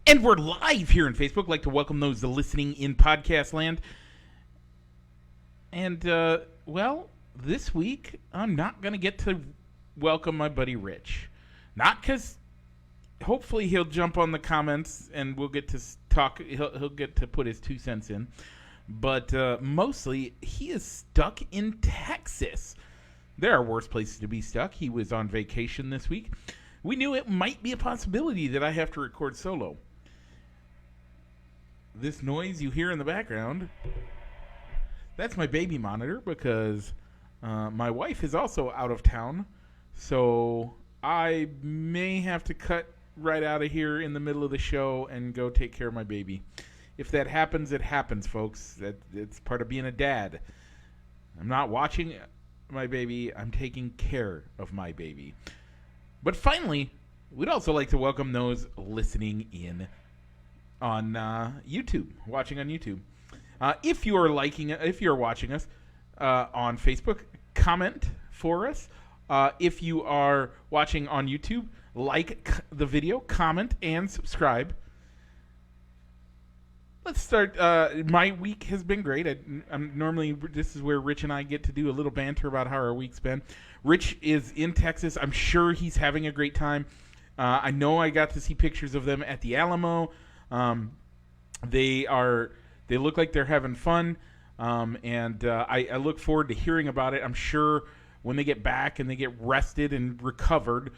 And we're live here in Facebook. I'd like to welcome those listening in podcast land. And, this week, I'm not going to get to welcome my buddy Rich. Not because hopefully he'll jump on the comments and we'll get to talk. He'll get to put his 2 cents in. But mostly, he is stuck in Texas. There are worse places to be stuck. He was on vacation this week. We knew it might be a possibility that I have to record solo. This noise you hear in the background, that's my baby monitor because my wife is also out of town. So I may have to cut right out of here in the middle of the show and go take care of my baby. If that happens, it happens, folks. It's part of being a dad. I'm not watching my baby. I'm taking care of my baby. But finally, we'd also like to welcome those listening in on YouTube, watching on YouTube. If you're watching us on Facebook, comment for us. If you are watching on YouTube, like the video, comment, and subscribe. Let's start. My week has been great. I'm normally, this is where Rich and I get to do a little banter about how our week's been. Rich is in Texas. I'm sure he's having a great time. I know I got to see pictures of them at the Alamo. They look like they're having fun, and I look forward to hearing about it. I'm sure when they get back and they get rested and recovered,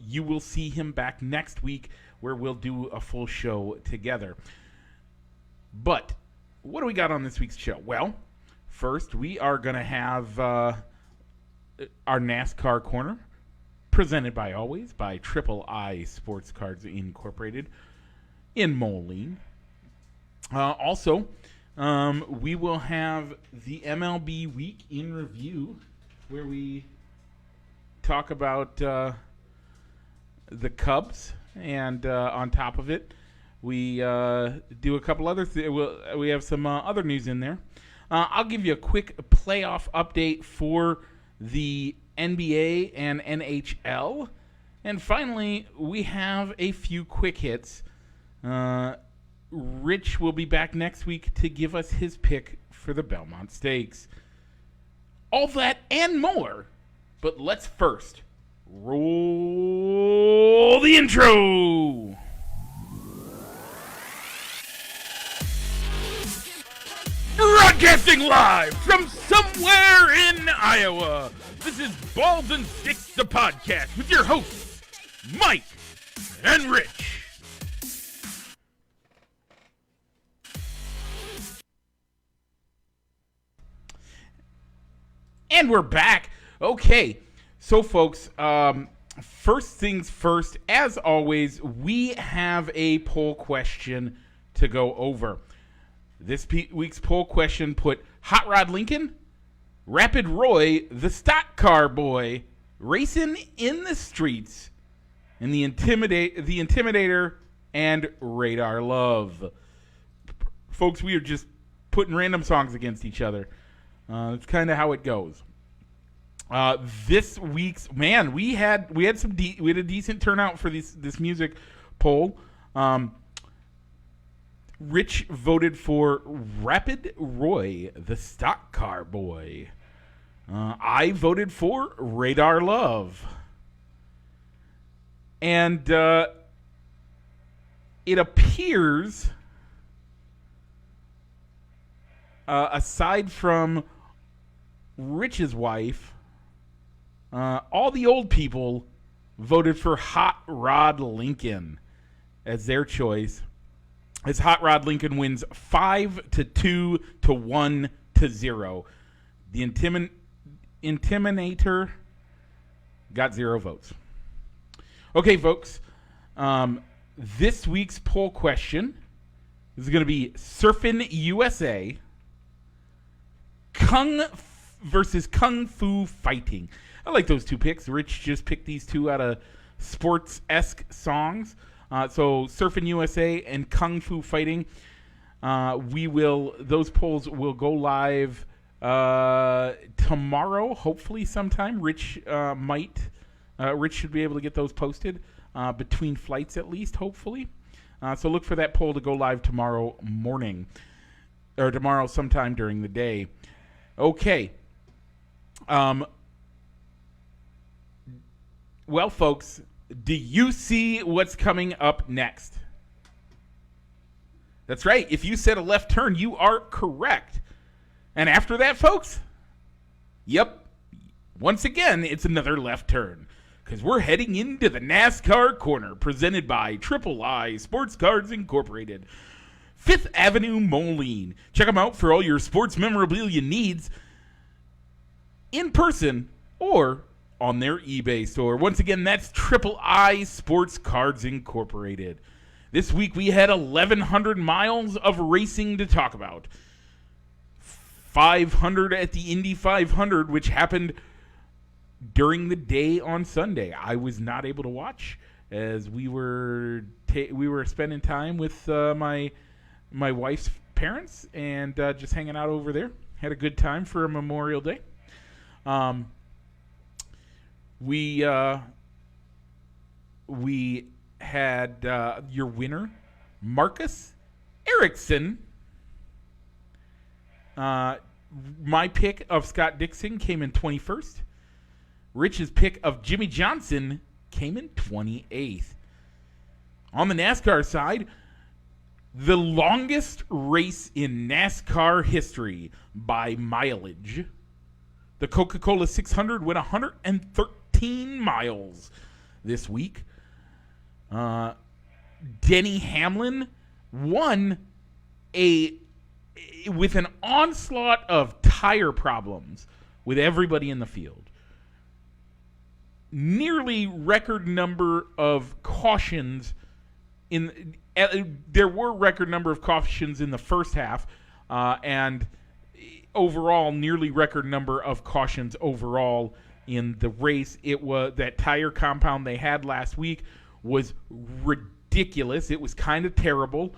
you will see him back next week where we'll do a full show together. But what do we got on this week's show? Well, first we are going to have our NASCAR corner, presented by Triple I Sports Cards Incorporated in Moline. Also, we will have the MLB Week in Review, where we talk about the Cubs, and on top of it, we do a couple other we have some other news in there. I'll give you a quick playoff update for the NBA and NHL. And finally, we have a few quick hits. Rich will be back next week to give us his pick for the Belmont Stakes. All that and more. But let's first roll the intro. Broadcasting live from somewhere in Iowa. This is Balls and Sticks, the podcast, with your hosts, Mike and Rich. And we're back. Okay, so folks, first things first, as always, we have a poll question to go over. This week's poll question put Hot Rod Lincoln, Rapid Roy, the stock car boy, racing in the streets, and the Intimidator, and Radar Love. Folks, we are just putting random songs against each other. It's kind of how it goes. This week's we had a decent turnout for this music poll. Rich voted for Rapid Roy, the stock car boy. I voted for Radar Love. And it appears, aside from Rich's wife, all the old people voted for Hot Rod Lincoln as their choice. As Hot Rod Lincoln wins 5-2 to 1-0. The Intimidator got 0 votes. Okay, folks. This week's poll question is going to be Surfin' USA versus Kung Fu Fighting. I like those two picks. Rich just picked these two out of sports-esque songs. So Surfin' USA and Kung Fu Fighting. Those polls will go live tomorrow, hopefully sometime. Rich should be able to get those posted between flights at least, hopefully. So look for that poll to go live tomorrow morning, or tomorrow sometime during the day. Okay. Well, folks, do you see what's coming up next? That's right. If you said a left turn, you are correct. And after that, folks, yep, once again, it's another left turn. Because we're heading into the NASCAR Corner, presented by Triple I Sports Cards Incorporated. 5th Avenue Moline. Check them out for all your sports memorabilia needs in person or on their eBay store. Once again, that's Triple I Sports Cards Incorporated. This week we had 1,100 miles of racing to talk about. 500 at the Indy 500, which happened during the day on Sunday. I was not able to watch as we were spending time with my wife's parents and just hanging out over there. Had a good time for a Memorial Day. We had your winner, Marcus Ericsson. My pick of Scott Dixon came in 21st. Rich's pick of Jimmy Johnson came in 28th. On the NASCAR side, the longest race in NASCAR history by mileage. The Coca-Cola 600 went 113 miles this week. Denny Hamlin won with an onslaught of tire problems with everybody in the field. Nearly record number of cautions there were record number of cautions in the first half, and overall nearly record number of cautions overall in the race. It was that tire compound they had last week was ridiculous. It was kind of terrible.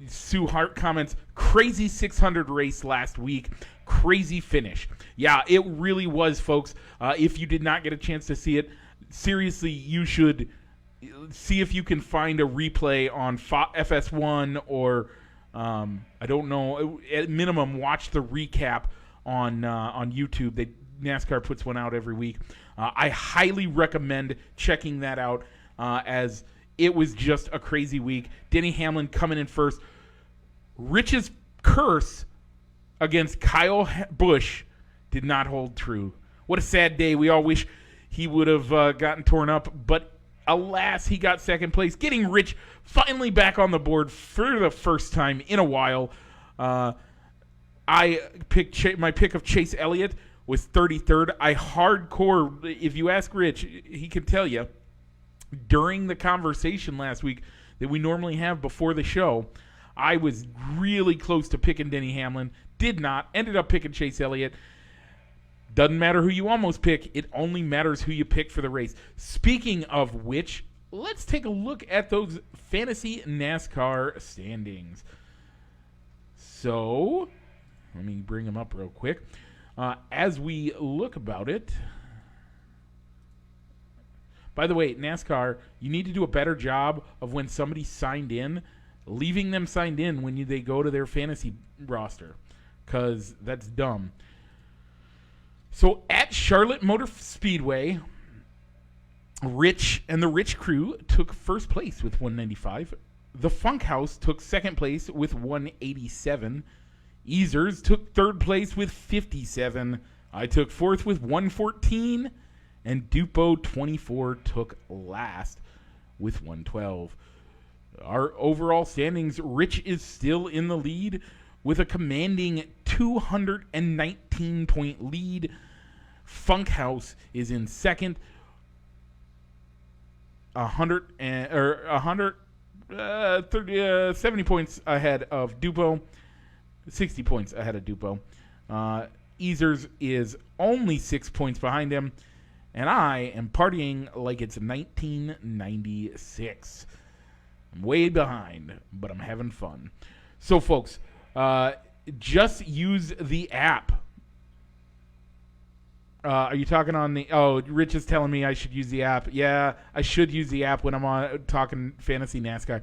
Sue Hart comments, crazy 600 race last week, crazy finish. Yeah, it really was, folks. If you did not get a chance to see it, seriously, you should see if you can find a replay on FS1 or I don't know. At minimum, watch the recap on YouTube. NASCAR puts one out every week. I highly recommend checking that out as it was just a crazy week. Denny Hamlin coming in first. Rich's curse against Kyle Busch did not hold true. What a sad day. We all wish he would have gotten torn up, but alas, he got second place, getting Rich finally back on the board for the first time in a while. I picked my pick of Chase Elliott was 33rd. I hardcore, if you ask Rich, he can tell you, during the conversation last week that we normally have before the show, I was really close to picking Denny Hamlin. Did not. Ended up picking Chase Elliott. Doesn't matter who you almost pick. It only matters who you pick for the race. Speaking of which, let's take a look at those fantasy NASCAR standings. So, let me bring them up real quick. As we look about it, by the way, NASCAR, you need to do a better job of when somebody signed in, leaving them signed in when they go to their fantasy roster, because that's dumb. So at Charlotte Motor Speedway, Rich and the Rich crew took first place with 195. The Funk House took second place with 187. Easers took third place with 57. I took fourth with 114. And Dupo 24 took last with 112. Our overall standings, Rich is still in the lead with a commanding 219-point lead. Funk House is in second, 70 points ahead of Dupo, 60 points ahead of Dupo. Easers is only 6 points behind him, and I am partying like it's 1996. I'm way behind, but I'm having fun. So, folks, just use the app. Are you talking on the? Oh, Rich is telling me I should use the app. Yeah, I should use the app when I'm on talking fantasy NASCAR.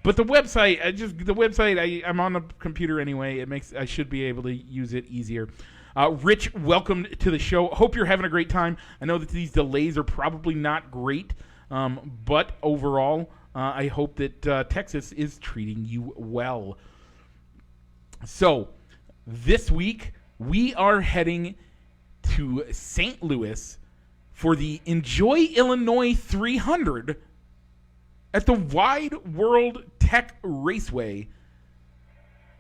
But the website, I'm on the computer anyway. I should be able to use it easier. Rich, welcome to the show. Hope you're having a great time. I know that these delays are probably not great, but overall, I hope that Texas is treating you well. So, this week we are heading to St. Louis for the Enjoy Illinois 300 at the Wide World Tech Raceway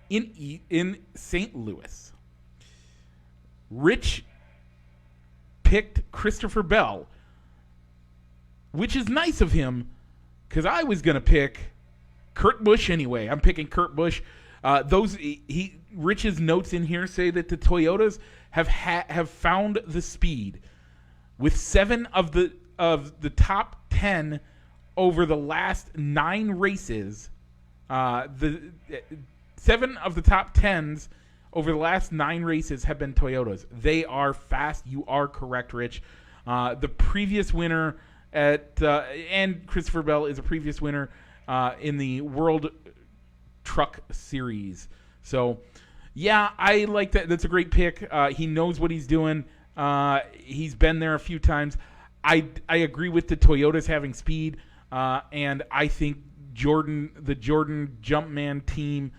in St. Louis. Rich picked Christopher Bell, which is nice of him because I was going to pick Kurt Busch anyway. I'm picking Kurt Busch. Rich's notes in here say that the Toyotas have found the speed with 7 of the top 10 over the last 9 races. The 7 of the top 10s over the last 9 races have been Toyotas. They are fast. You are correct, Rich. The previous winner and Christopher Bell is a previous winner in the World Truck Series. So, yeah, I like that. That's a great pick. He knows what he's doing. He's been there a few times. I agree with the Toyotas having speed, and I think the Jordan Jumpman team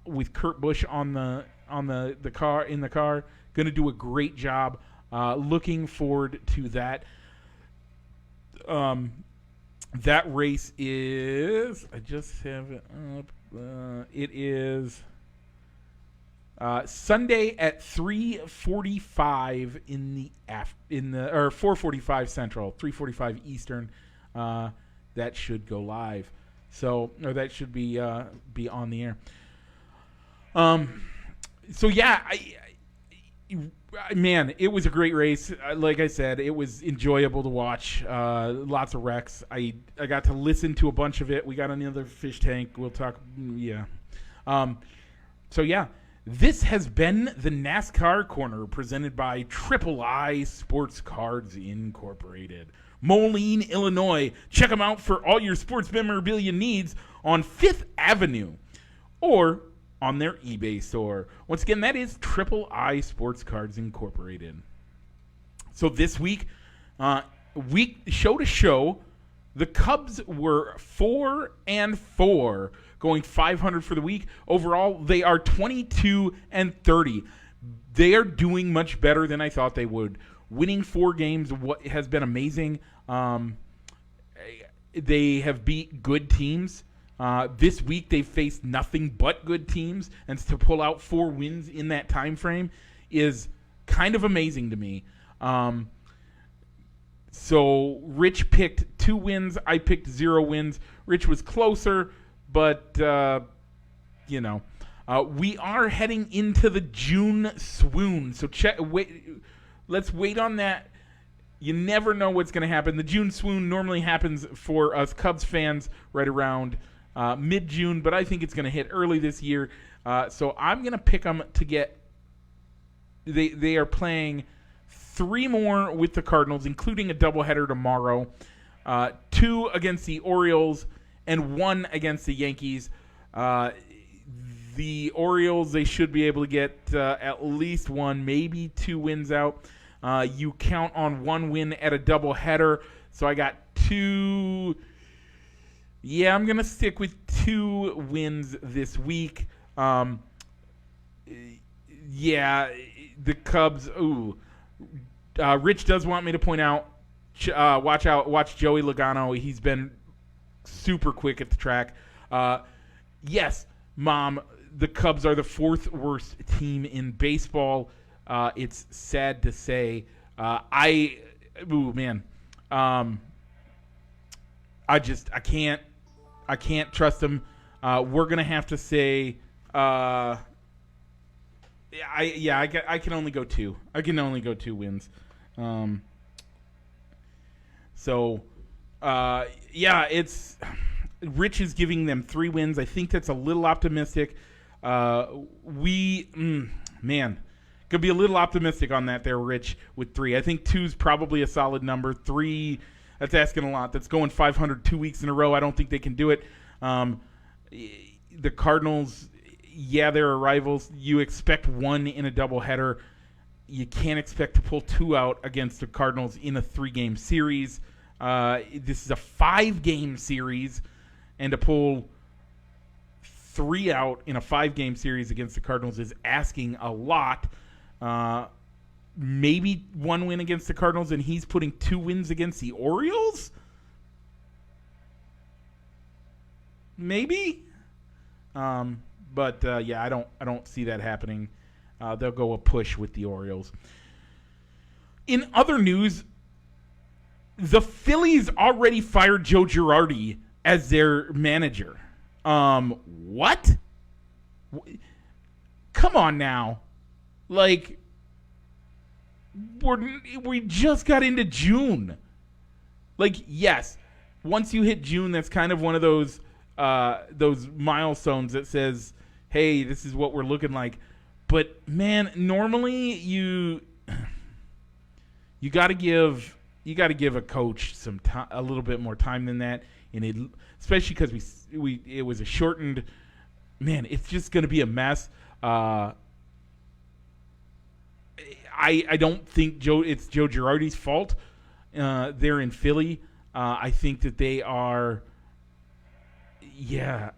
with Kurt Busch on the car going to do a great job. Looking forward to that. That race is. I just have it up. It is Sunday at 3:45 or 4:45 Central, 3:45 Eastern. That should go live. So, or that should be on the air. So yeah, man, it was a great race. Like I said, it was enjoyable to watch. Lots of wrecks. I got to listen to a bunch of it. We got another fish tank. We'll talk. Yeah. So yeah, this has been the NASCAR Corner presented by Triple I Sports Cards Incorporated, Moline, Illinois. Check them out for all your sports memorabilia needs on 5th Avenue or on their eBay store. Once again, that is Triple I Sports Cards Incorporated. So this week, show to show, the Cubs were 4-4, going 500 for the week. Overall, they are 22-30. They are doing much better than I thought they would. Winning 4 games has been amazing. They have beat good teams. This week they've faced nothing but good teams, and to pull out 4 wins in that time frame is kind of amazing to me. So Rich picked 2 wins. I picked 0 wins. Rich was closer, but we are heading into the June swoon. So let's wait on that. You never know what's going to happen. The June swoon normally happens for us Cubs fans right around mid-June, but I think it's going to hit early this year. So I'm going to pick them to get – they are playing 3 more with the Cardinals, including a doubleheader tomorrow, 2 against the Orioles, and 1 against the Yankees. The Orioles, they should be able to get at least 1, maybe 2 wins out. You count on 1 win at a doubleheader, so I got 2 – yeah, I'm going to stick with 2 wins this week. Yeah, the Cubs. Ooh, Rich does want me to point out. Watch Joey Logano. He's been super quick at the track. Yes, Mom. The Cubs are the 4th worst team in baseball. It's sad to say. I can't trust them. We're gonna have to say. I can only go 2. I can only go 2 wins. It's Rich is giving them 3 wins. I think that's a little optimistic. Could be a little optimistic on that there, Rich, with 3. I think 2's probably a solid number. 3, that's asking a lot. That's going 500 2 weeks in a row. I don't think they can do it. The Cardinals, yeah, they're rivals. You expect 1 in a doubleheader. You can't expect to pull 2 out against the Cardinals in a 3-game series. This is a 5-game series, and to pull 3 out in a 5-game series against the Cardinals is asking a lot. Maybe 1 win against the Cardinals, and he's putting 2 wins against the Orioles? Maybe. But I don't see that happening. They'll go a push with the Orioles. In other news, the Phillies already fired Joe Girardi as their manager. What? Come on now. Like, we just got into June. Like, yes, once you hit June, that's kind of one of those milestones that says, hey, this is what we're looking like. But, man, normally you got to give a coach some time, a little bit more time than that, and especially because it was a shortened. Man, it's just going to be a mess. I don't think it's Joe Girardi's fault. They're in Philly. I think that they are. Yeah,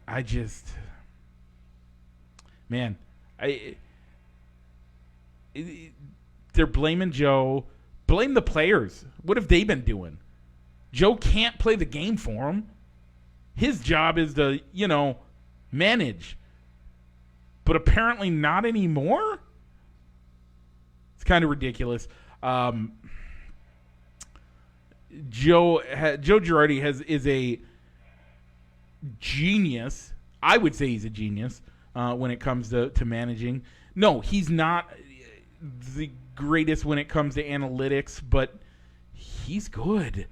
they're blaming Joe. Blame the players. What have they been doing? Joe can't play the game for him. His job is to, manage. But apparently not anymore? It's kind of ridiculous. Joe Girardi is a genius. I would say he's a genius when it comes to managing. No, he's not the greatest when it comes to analytics, but he's good.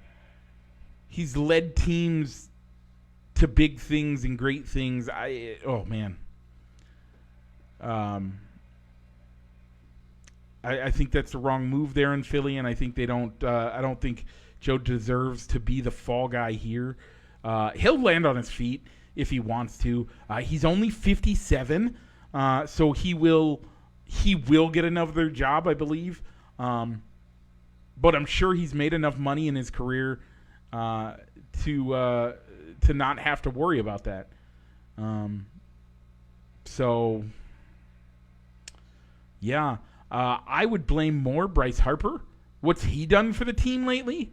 He's led teams to big things and great things. Man. I think that's the wrong move there in Philly, and I think they don't. I don't think Joe deserves to be the fall guy here. He'll land on his feet if he wants to. He's only 57, so he will get another job, I believe. But I'm sure he's made enough money in his career to not have to worry about that. I would blame more Bryce Harper. What's he done for the team lately?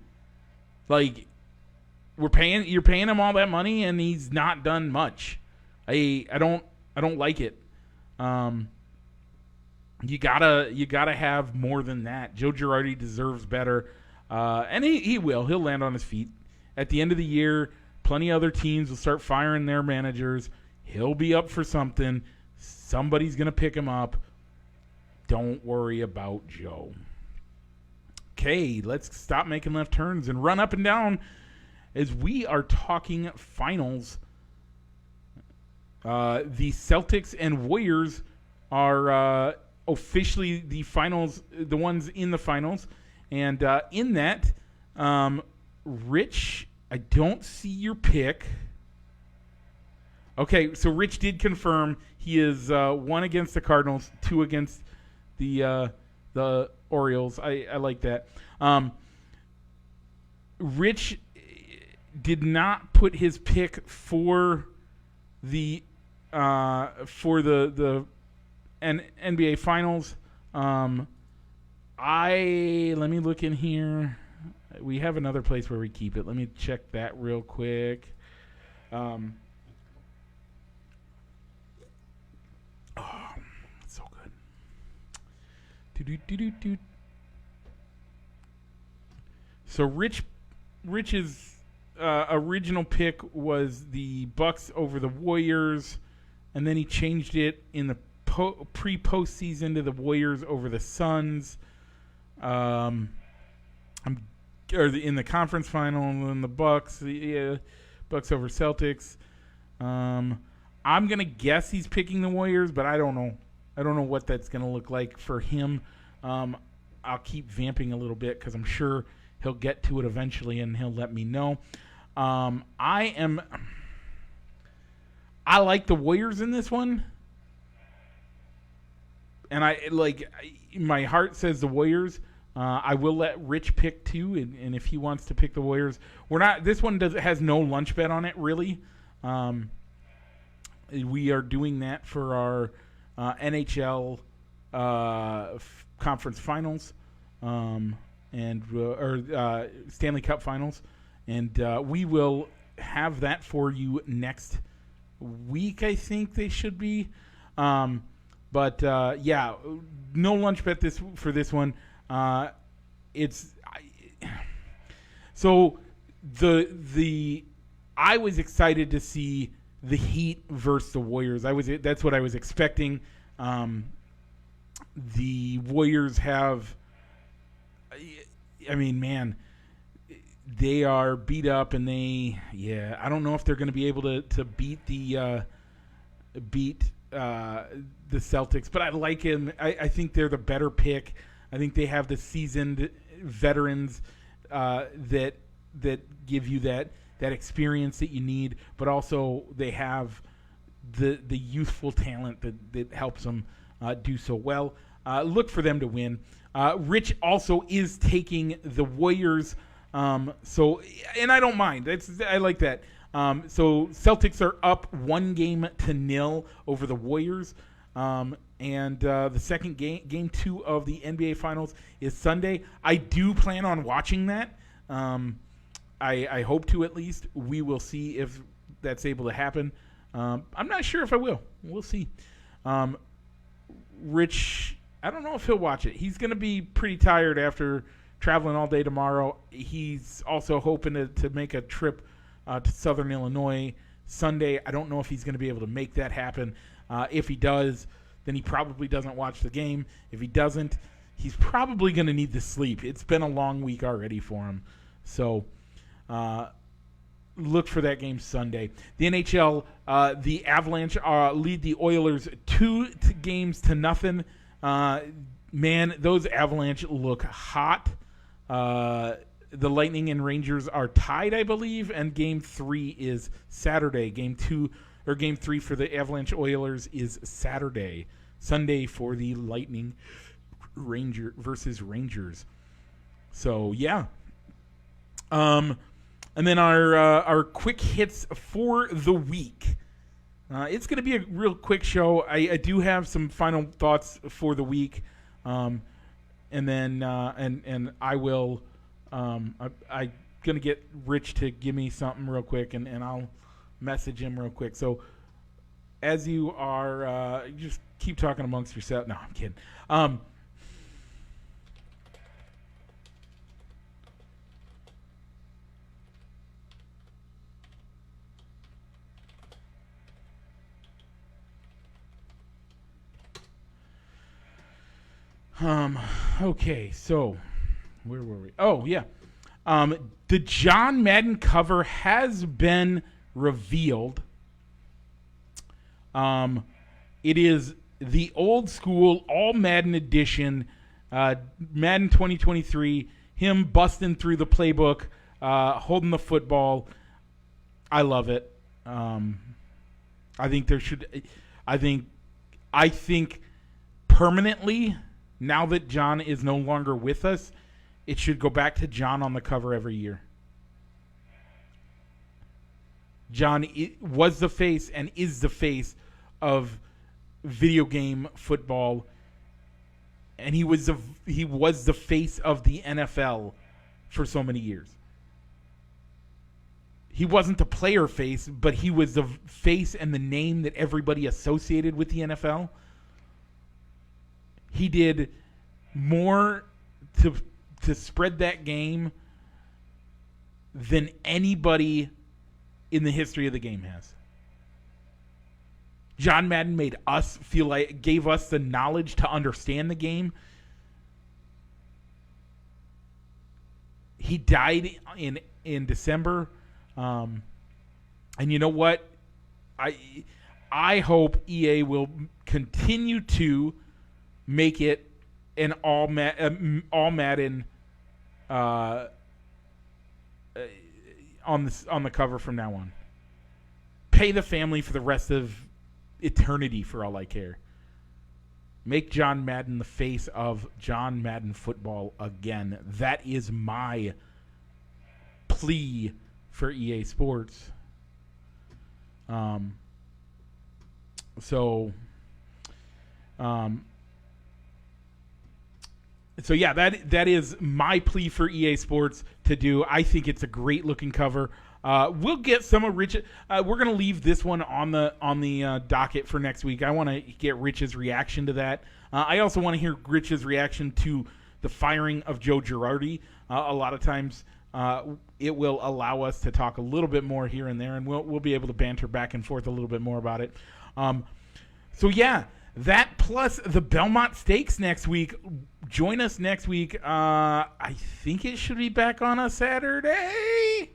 Like, you're paying him all that money, and he's not done much. I don't like it. You gotta have more than that. Joe Girardi deserves better, and he will. He'll land on his feet at the end of the year. Plenty of other teams will start firing their managers. He'll be up for something. Somebody's gonna pick him up. Don't worry about Joe. Okay, let's stop making left turns and run up and down as we are talking finals. The Celtics and Warriors are officially the finals, the ones in the finals. And in that, Rich, I don't see your pick. Okay, so Rich did confirm he is 1 against the Cardinals, 2 against the Orioles. I like that. Rich did not put his pick for the NBA Finals. Let me look in here. We have another place where we keep it. Let me check that real quick. So good. So Rich's original pick was the Bucks over the Warriors, and then he changed it in the pre-postseason to the Warriors over the Suns. In the conference final, and the Bucks, Bucks over Celtics. I'm gonna guess he's picking the Warriors, but I don't know. I don't know what that's going to look like for him. I'll keep vamping a little bit because I'm sure he'll get to it eventually and he'll let me know. I like the Warriors in this one. And my heart says the Warriors. I will let Rich pick too, and if he wants to pick the Warriors, this one has no lunch bet on it really. We are doing that for our NHL conference finals, or Stanley Cup finals, and we will have that for you next week. I think they should be. But no lunch bet for this one. I was excited to see the Heat versus the Warriors. That's what I was expecting. The Warriors have, they are beat up, and I don't know if they're going to be able to beat the Celtics, but I like him. I think they're the better pick. I think they have the seasoned veterans that give you that experience that you need, but also they have the youthful talent that helps them do so well. Look for them to win. Rich also is taking the Warriors, and I don't mind. I like that. So Celtics are up 1-0 over the Warriors. And the second game 2 of the NBA Finals is Sunday. I do plan on watching that. I hope to, at least. We will see if that's able to happen. I'm not sure if I will. We'll see. Rich, I don't know if he'll watch it. He's going to be pretty tired after traveling all day tomorrow. He's also hoping to make a trip to Southern Illinois Sunday. I don't know if he's going to be able to make that happen. If he does, then he probably doesn't watch the game. If he doesn't, he's probably going to need to sleep. It's been a long week already for him. So look for that game Sunday. The NHL, the Avalanche lead the Oilers 2-0. Man, those Avalanche look hot. The Lightning and Rangers are tied, I believe, and Game 3 is Saturday. Game 3 for the Avalanche Oilers is Saturday. Sunday for the Lightning versus Rangers. So, yeah. And then our quick hits for the week. It's going to be a real quick show. I do have some final thoughts for the week. And then I will I'm going to get Rich to give me something real quick, and I'll message him real quick. So as you are, just keep talking amongst yourself. No, I'm kidding. Okay, so where were we? Oh, yeah. The John Madden cover has been revealed. It is the old school all Madden edition, Madden 2023, him busting through the playbook, holding the football. I love it. I think permanently, now that John is no longer with us, it should go back to John on the cover every year. John was the face and is the face of video game football, and he was the face of the NFL for so many years. He wasn't the player face, but he was the face and the name that everybody associated with the NFL. He did more to spread that game than anybody in the history of the game has. John Madden made us feel like, gave us the knowledge to understand the game. He died in December, and you know what? I hope EA will continue to make it an all Madden on the cover from now on. Pay the family for the rest of eternity for all I care. Make John Madden the face of John Madden football again. That is my plea for EA Sports. So yeah, that is my plea for EA Sports to do. I think it's a great looking cover. We'll get some of Rich. We're gonna leave this one on the docket for next week. I want to get Rich's reaction to that. I also want to hear Rich's reaction to the firing of Joe Girardi. A lot of times, it will allow us to talk a little bit more here and there, and we'll be able to banter back and forth a little bit more about it. So yeah, that plus the Belmont Stakes next week. Join us next week. I think it should be back on a Saturday.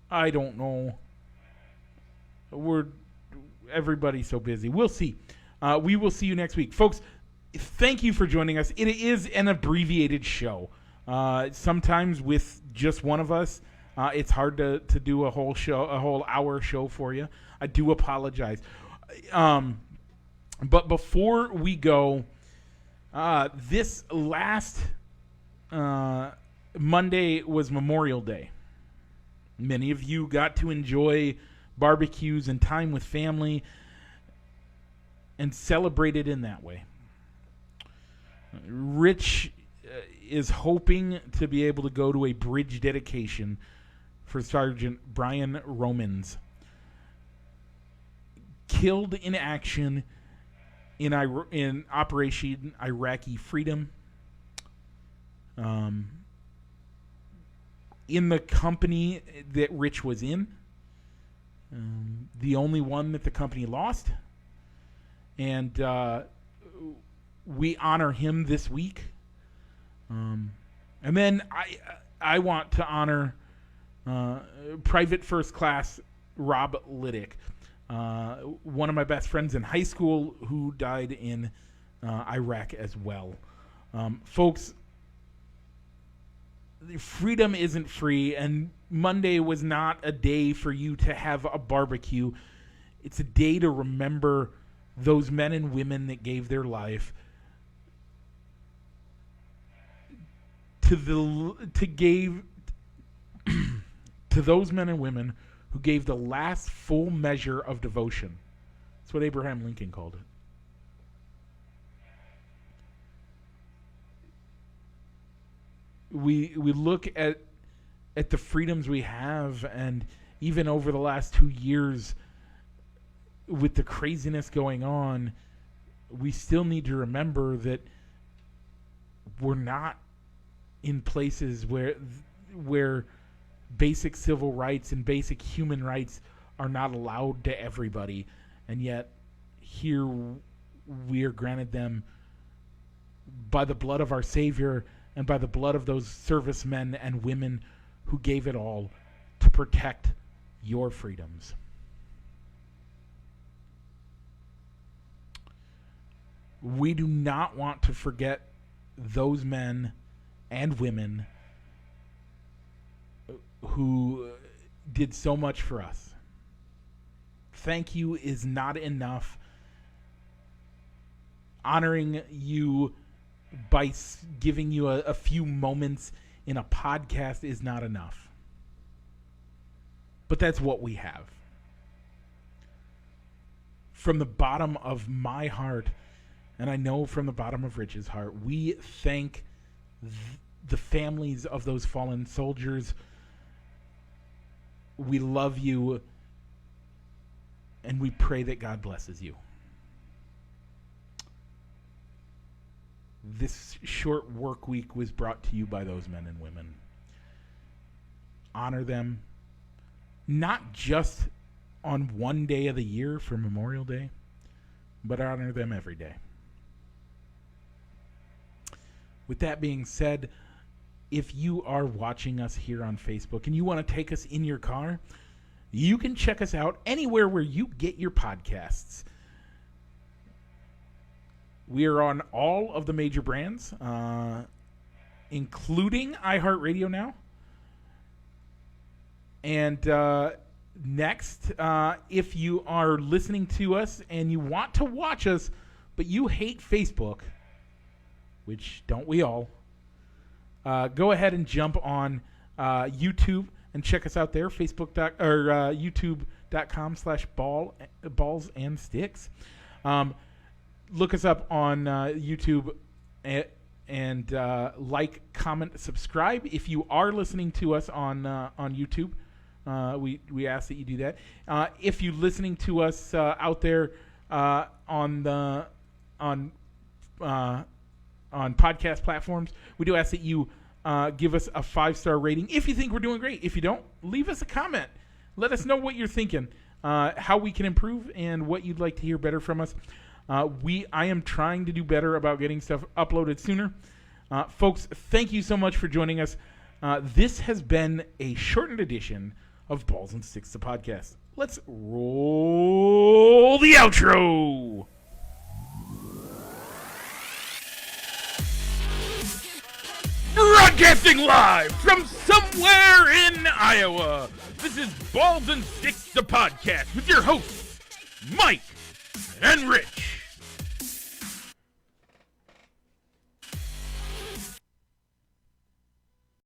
I don't know. Everybody's so busy. We'll see. We will see you next week. Folks, thank you for joining us. It is an abbreviated show. Sometimes with just one of us, it's hard to do a whole hour show for you. I do apologize. But before we go, this last Monday was Memorial Day. Many of you got to enjoy barbecues and time with family and celebrate it in that way. Rich is hoping to be able to go to a bridge dedication for Sergeant Brian Romans, killed in action in Operation Iraqi Freedom. In the company that Rich was in, the only one that the company lost, and we honor him this week. And then I want to honor Private First Class Rob Liddick, one of my best friends in high school who died in Iraq as well. Folks, freedom isn't free, and Monday was not a day for you to have a barbecue. It's a day to remember those men and women that gave their life to those men and women who gave the last full measure of devotion. That's what Abraham Lincoln called it. We look at the freedoms we have, and even over the last 2 years, with the craziness going on, we still need to remember that we're not in places where basic civil rights and basic human rights are not allowed to everybody, and yet here we are granted them by the blood of our Savior and by the blood of those servicemen and women who gave it all to protect your freedoms. We do not want to forget those men and women who did so much for us. Thank you is not enough. Honoring you by giving you a few moments in a podcast is not enough. But that's what we have. From the bottom of my heart, and I know from the bottom of Rich's heart, we thank the families of those fallen soldiers. We love you, and we pray that God blesses you. This short work week was brought to you by those men and women. Honor them, not just on one day of the year for Memorial Day, but honor them every day. With that being said, if you are watching us here on Facebook and you want to take us in your car, You can check us out anywhere where you get your podcasts. We are on all of the major brands, including iHeartRadio now. And next, if you are listening to us and you want to watch us, but you hate Facebook, which don't we all, go ahead and jump on YouTube and check us out there, youtube.com/balls and sticks. Look us up on YouTube and like, comment, subscribe. If you are listening to us on YouTube, we ask that you do that. If you're listening to us out there on podcast platforms, we do ask that you give us a 5-star rating if you think we're doing great. If you don't, leave us a comment. Let us know what you're thinking, how we can improve, and what you'd like to hear better from us. I am trying to do better about getting stuff uploaded sooner. Folks, thank you so much for joining us. This has been a shortened edition of Balls and Sticks, the podcast. Let's roll the outro. Broadcasting live from somewhere in Iowa, this is Balls and Sticks, the podcast, with your hosts, Mike and Rich.